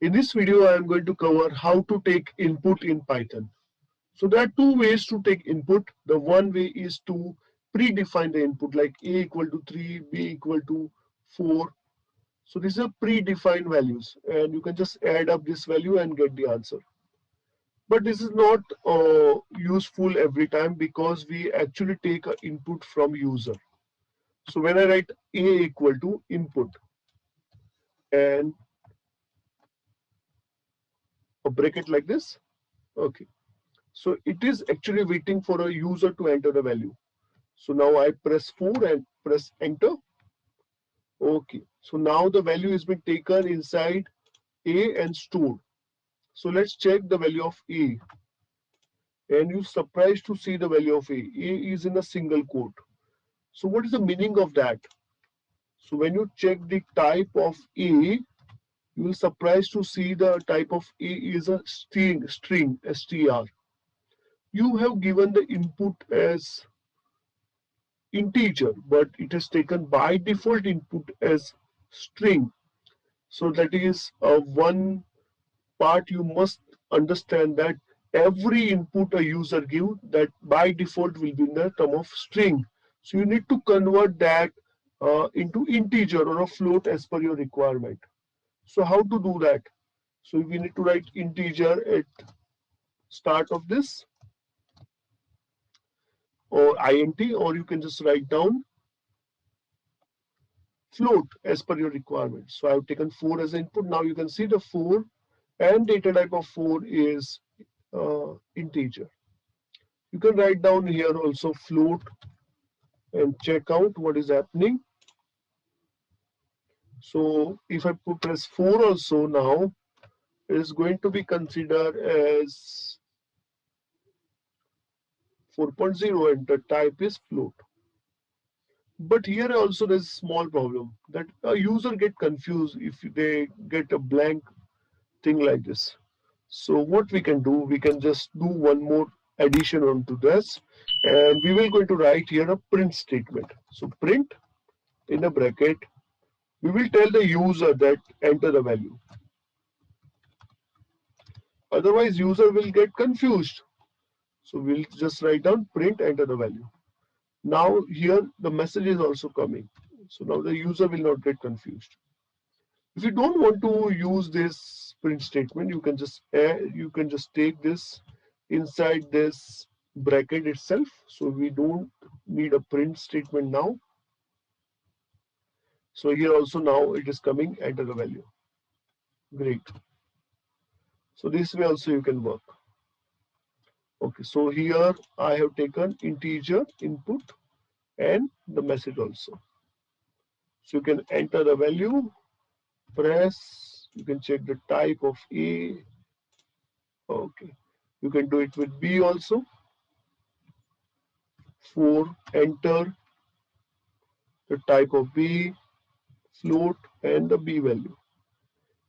In this video, I am going to cover how to take input in Python. So there are two ways to take input. The one way is to predefine the input like a equal to 3, b equal to 4. So these are predefined values and you can just add up this value and get the answer. But this is not useful every time because we actually take an input from user. So when I write a equal to input and a bracket like this, okay. So it is actually waiting for a user to enter the value. So now I press 4 and press enter. Okay. So now the value has been taken inside A and stored. So let's check the value of A. And you're surprised to see the value of A. A is in a single quote. So what is the meaning of that? So when you check the type of A, you will surprised to see the type of A is a string str. You have given the input as integer, but it is taken by default input as string. So that is one part you must understand, that every input a user give that by default will be in the term of string. So you need to convert that into integer or a float as per your requirement. So how to do that? So we need to write integer at start of this or int, or you can just write down float as per your requirement. So I have taken 4 as input. Now you can see the 4 and data type of 4 is integer. You can write down here also float and check out what is happening. So if I press 4 also, now it is going to be considered as 4.0 and the type is float. But here also there's a small problem that a user get confused if they get a blank thing like this. So what we can do, we can just do one more addition onto this, and we will going to write here a print statement. So print in a bracket, we will tell the user that enter the value. Otherwise user will get confused. So we'll just write down print enter the value. Now here the message is also coming. So now the user will not get confused. If you don't want to use this print statement, you can just take this inside this bracket itself. So we don't need a print statement now. So here also now it is coming enter the value. Great. So this way also you can work. Okay, so here I have taken integer input and the message also. So you can enter the value, press, you can check the type of A. Okay, you can do it with B also. 4, enter the type of B, float and the B value.